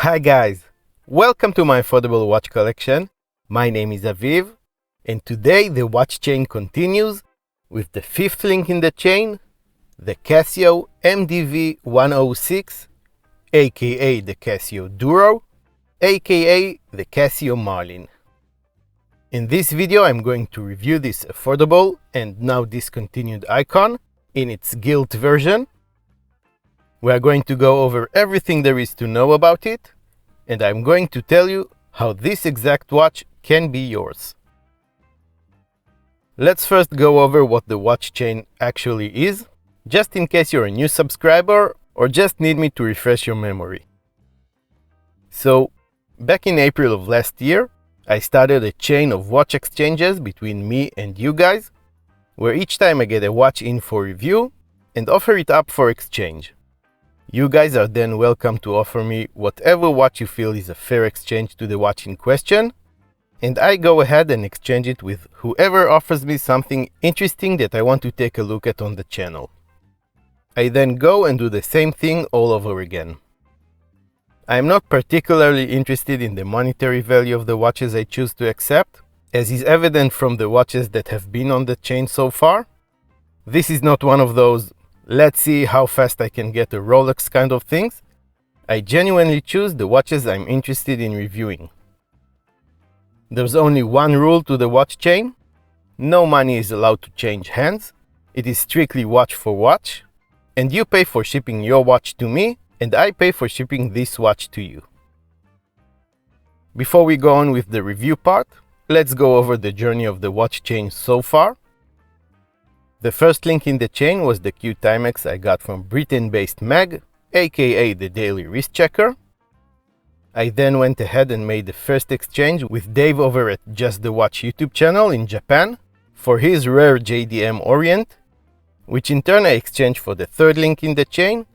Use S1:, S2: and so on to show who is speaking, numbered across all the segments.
S1: Hi guys, welcome to my affordable watch collection. My name is Aviv, and today the watch chain continues with the fifth link in the chain, the Casio MDV106, aka the Casio DURO, aka the Casio Marlin. In this video I'm going to review this affordable and now discontinued icon in its gilt version. We are going to go over everything there is to know about it, and I'm going to tell you how this exact watch can be yours. Let's first go over what the watch chain actually is, just in case you're a new subscriber or just need me to refresh your memory. So, back in April of last year, I started a chain of watch exchanges between me and you guys, where each time I get a watch in for review and offer it up for exchange. You guys are then welcome to offer me whatever watch you feel is a fair exchange to the watch in question, and I go ahead and exchange it with whoever offers me something interesting that I want to take a look at on the channel. I then go and do the same thing all over again. I am not particularly interested in the monetary value of the watches I choose to accept, as is evident from the watches that have been on the chain so far. This is not one of those let's see how fast I can get a Rolex kind of things. I genuinely choose the watches I'm interested in reviewing. There's only one rule to the watch chain. No money is allowed to change hands. It is strictly watch for watch. And you pay for shipping your watch to me, and I pay for shipping this watch to you. Before we go on with the review part, let's go over the journey of the watch chain so far. The first link in the chain was the Q Timex I got from Britain-based Meg, aka the Daily Wrist Checker. I then went ahead and made the first exchange with Dave over at Just the Watch YouTube channel in Japan for his rare JDM Orient, which in turn I exchanged for the third link in the chain,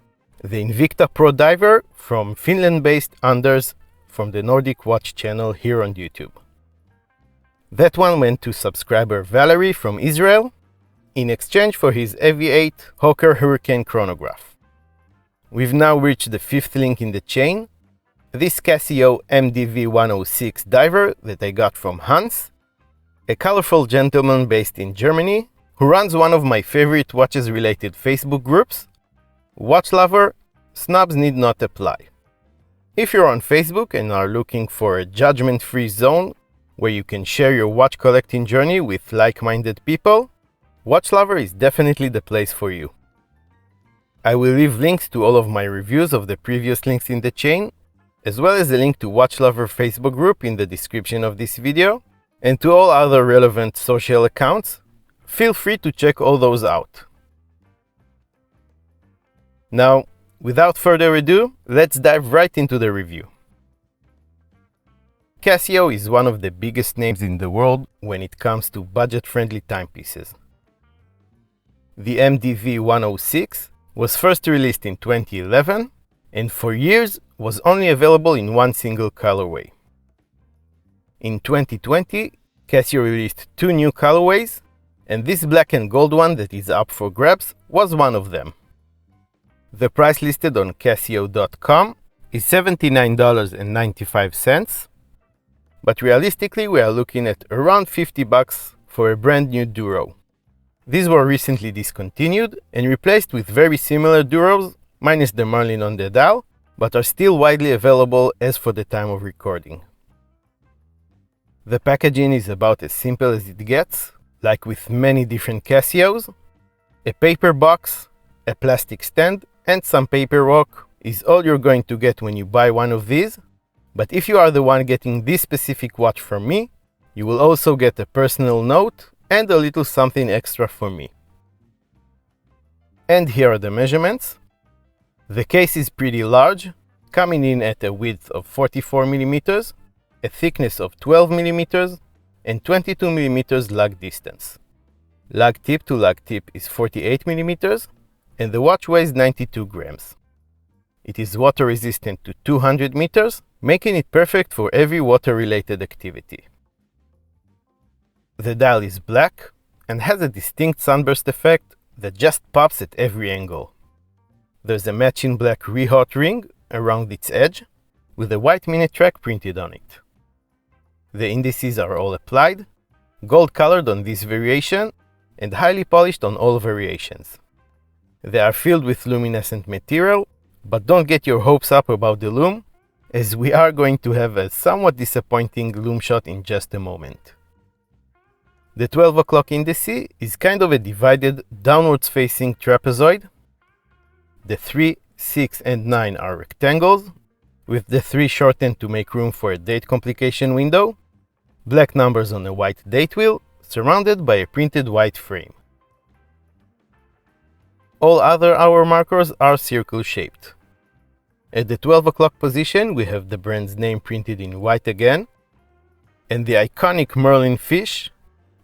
S1: the Invicta Pro Diver from Finland-based Anders from the Nordic watch channel here on YouTube. That one went to subscriber Valerie from Israel, in exchange for his Aviv Hawker Hurricane chronograph. We've now reached the fifth link in the chain, this Casio MDV106 diver that I got from Hans, a colorful gentleman based in Germany who runs one of my favorite watches related Facebook groups, Watch Lover, Snubs Need Not Apply. If you're on Facebook and are looking for a judgment-free zone where you can share your watch collecting journey with like-minded people, Watch Lover is definitely the place for you. I will leave links to all of my reviews of the previous links in the chain, as well as a link to Watch Lover Facebook group in the description of this video, and to all other relevant social accounts. Feel free to check all those out. Now, without further ado, let's dive right into the review. Casio is one of the biggest names in the world when it comes to budget-friendly timepieces. The MDV106 was first released in 2011 and for years was only available in one single colorway. In 2020, Casio released two new colorways, and this black and gold one that is up for grabs was one of them. The price listed on Casio.com is $79.95, but realistically we are looking at around $50 for a brand new Duro. These were recently discontinued and replaced with very similar Duros, minus the Marlin on the dial, but are still widely available as for the time of recording. The packaging is about as simple as it gets, like with many different Casios. A paper box, a plastic stand, and some paperwork is all you're going to get when you buy one of these, but if you are the one getting this specific watch from me, you will also get a personal note and a little something extra for me. And here are the measurements. The case is pretty large, coming in at a width of 44 mm, a thickness of 12 mm, and 22 mm lug distance. Lug tip to lug tip is 48 mm, and the watch weighs 92 grams. It is water resistant to 200 meters, making it perfect for every water-related activity. The dial is black and has a distinct sunburst effect that just pops at every angle. There's a matching black re-hot ring around its edge, with a white minute track printed on it. The indices are all applied, gold colored on this variation, and highly polished on all variations. They are filled with luminescent material, but don't get your hopes up about the lume, as we are going to have a somewhat disappointing lume shot in just a moment. The 12 o'clock indice is kind of a divided, downwards facing trapezoid. The 3, 6, and 9 are rectangles, with the 3 shortened to make room for a date complication window, black numbers on a white date wheel, surrounded by a printed white frame. All other hour markers are circle-shaped. At the 12 o'clock position, we have the brand's name printed in white again, and the iconic Merlin fish,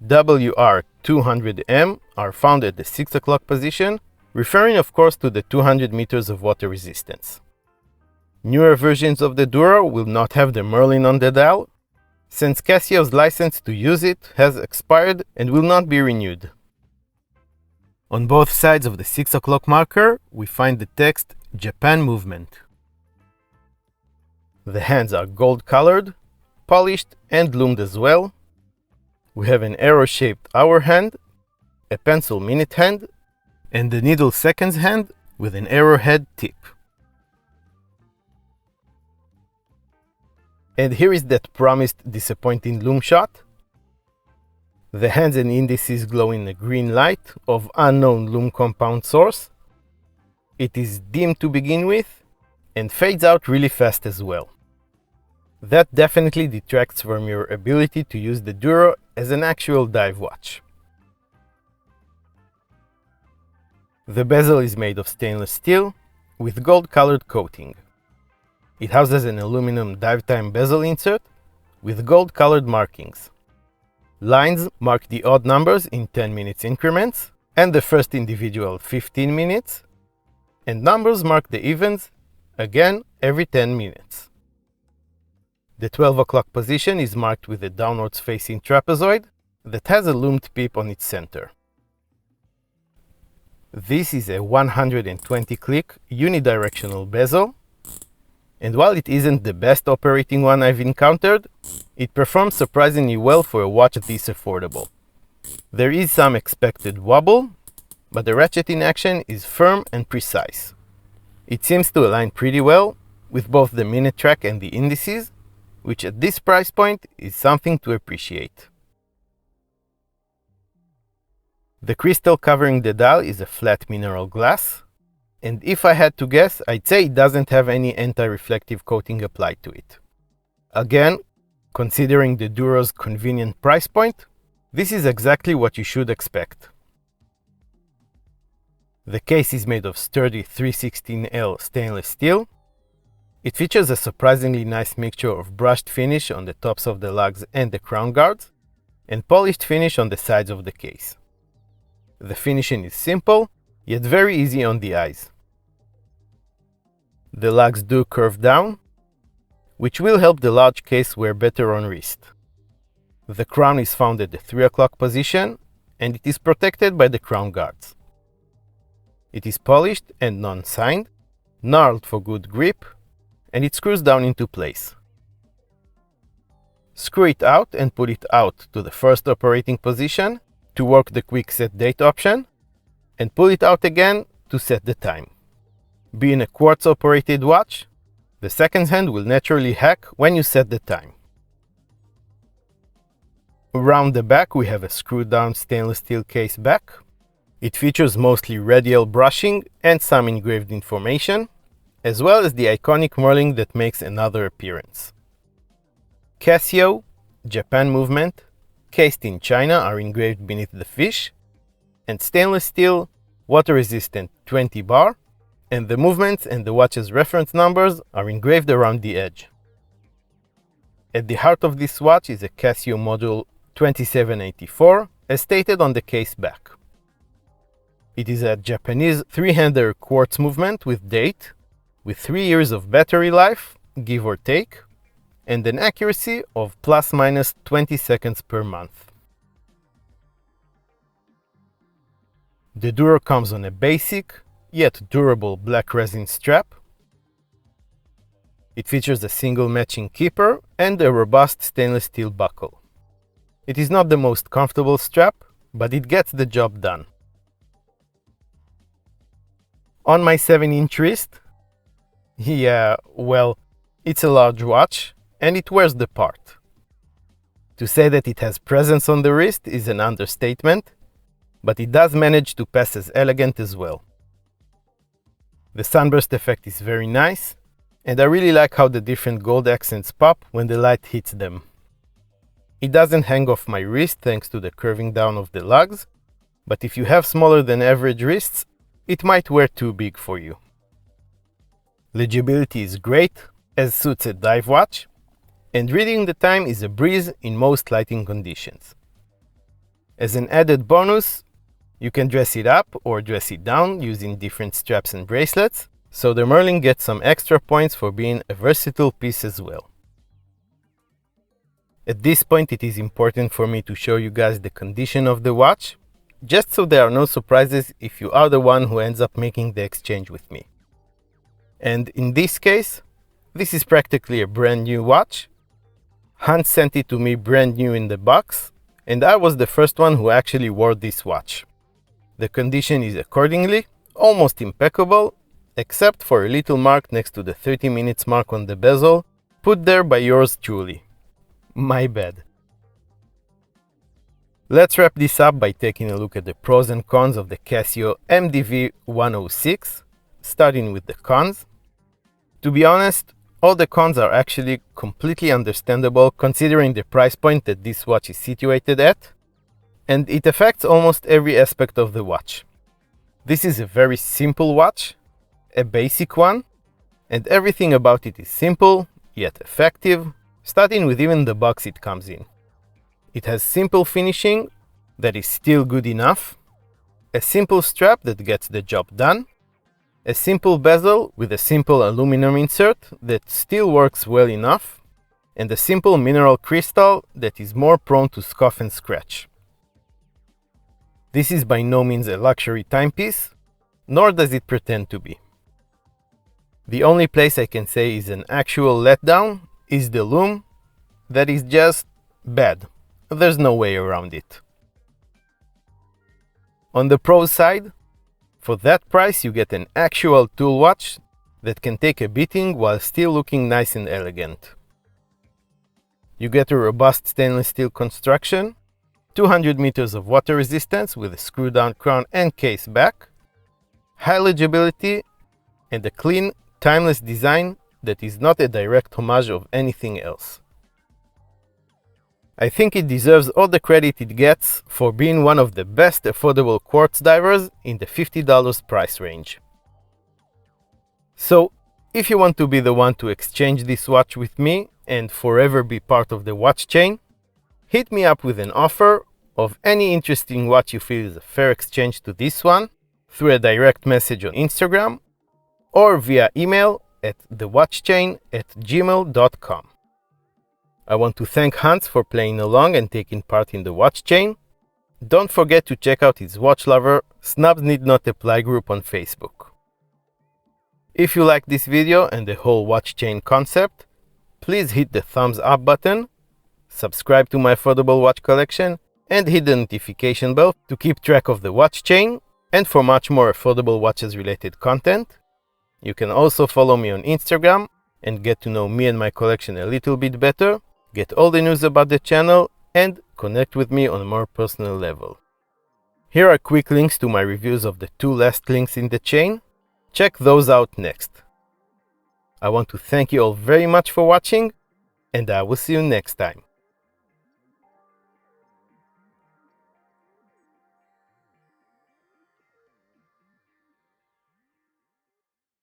S1: WR200M, are found at the 6 o'clock position, referring of course to the 200 meters of water resistance. Newer versions of the Duro will not have the Merlin on the dial, since Casio's license to use it has expired and will not be renewed. On both sides of the 6 o'clock marker, we find the text Japan Movement. The hands are gold colored, polished and lumed as well. We have an arrow-shaped hour hand, a pencil minute hand, and the needle seconds hand with an arrowhead tip. And here is that promised disappointing lume shot. The hands and indices glow in a green light of unknown lume compound source. It is dim to begin with and fades out really fast as well. That definitely detracts from your ability to use the Duro as an actual dive watch. The bezel is made of stainless steel with gold colored coating. It houses an aluminum dive time bezel insert with gold colored markings. Lines mark the odd numbers in 10 minutes increments and the first individual 15 minutes, and numbers mark the evens, again every 10 minutes. The 12 o'clock position is marked with a downwards facing trapezoid that has a lumed pip on its center. This is a 120 click unidirectional bezel, and while it isn't the best operating one I've encountered, it performs surprisingly well for a watch this affordable. There is some expected wobble, but the ratcheting action is firm and precise. It seems to align pretty well with both the minute track and the indices, which at this price point is something to appreciate. The crystal covering the dial is a flat mineral glass, and if I had to guess, I'd say it doesn't have any anti-reflective coating applied to it. Again, considering the Duro's convenient price point, this is exactly what you should expect. The case is made of sturdy 316L stainless steel. It features a surprisingly nice mixture of brushed finish on the tops of the lugs and the crown guards, and polished finish on the sides of the case. The finishing is simple, yet very easy on the eyes. The lugs do curve down, which will help the large case wear better on wrist. The crown is found at the 3 o'clock position, and it is protected by the crown guards. It is polished and non-signed, gnarled for good grip, and it screws down into place. Screw it out and pull it out to the first operating position to work the quick set date option, and pull it out again to set the time. Being a quartz operated watch, the seconds hand will naturally hack when you set the time. Around the back we have a screwed down stainless steel case back. It features mostly radial brushing and some engraved information, as well as the iconic Merlin that makes another appearance. Casio, Japan Movement, cased in China are engraved beneath the fish, and stainless steel, water resistant 20 bar, and the movements and the watch's reference numbers are engraved around the edge. At the heart of this watch is a Casio module 2784, as stated on the case back. It is a Japanese 3-hander quartz movement with date, with 3 years of battery life, give or take, and an accuracy of plus minus 20 seconds per month. The Duro comes on a basic, yet durable black resin strap. It features a single matching keeper and a robust stainless steel buckle. It is not the most comfortable strap, but it gets the job done. On my 7-inch wrist, yeah, well, it's a large watch and it wears the part. To say that it has presence on the wrist is an understatement, but it does manage to pass as elegant as well. The sunburst effect is very nice, and I really like how the different gold accents pop when the light hits them. It doesn't hang off my wrist thanks to the curving down of the lugs, but if you have smaller than average wrists, it might wear too big for you. Legibility is great, as suits a dive watch, and reading the time is a breeze in most lighting conditions. As an added bonus, you can dress it up or dress it down using different straps and bracelets, so the Merlin gets some extra points for being a versatile piece as well. At this point, it is important for me to show you guys the condition of the watch, just so there are no surprises if you are the one who ends up making the exchange with me. And in this case, this is practically a brand new watch. Hans sent it to me brand new in the box, and I was the first one who actually wore this watch. The condition is accordingly almost impeccable, except for a little mark next to the 30 minutes mark on the bezel, put there by yours truly. My bad. Let's wrap this up by taking a look at the pros and cons of the Casio MDV106, starting with the cons. To be honest, all the cons are actually completely understandable considering the price point that this watch is situated at, and it affects almost every aspect of the watch. This is a very simple watch, a basic one, and everything about it is simple, yet effective, starting with even the box it comes in. It has simple finishing that is still good enough, a simple strap that gets the job done, a simple bezel with a simple aluminum insert that still works well enough, and a simple mineral crystal that is more prone to scuff and scratch. This is by no means a luxury timepiece, nor does it pretend to be. The only place I can say is an actual letdown is the lume. That is just bad. There's no way around it. On the pros side, for that price you get an actual tool watch that can take a beating while still looking nice and elegant. You get a robust stainless steel construction, 200 meters of water resistance with a screw-down crown and case back, high legibility, and a clean, timeless design that is not a direct homage of anything else. I think it deserves all the credit it gets for being one of the best affordable quartz divers in the $50 price range. So, if you want to be the one to exchange this watch with me and forever be part of the WatchChain, hit me up with an offer of any interesting watch you feel is a fair exchange to this one through a direct message on Instagram or via email at thewatchchain@gmail.com. I want to thank Hans for playing along and taking part in the WatchChain. Don't forget to check out his Watch Lover Snubs Need Not Apply group on Facebook. If you like this video and the whole WatchChain concept, please hit the thumbs up button, subscribe to my affordable watch collection, and hit the notification bell to keep track of the WatchChain and for much more affordable watches related content. You can also follow me on Instagram and get to know me and my collection a little bit better, get all the news about the channel, and connect with me on a more personal level. Here are quick links to my reviews of the 2 last links in the chain. Check those out next. I want to thank you all very much for watching, and I will see you next time.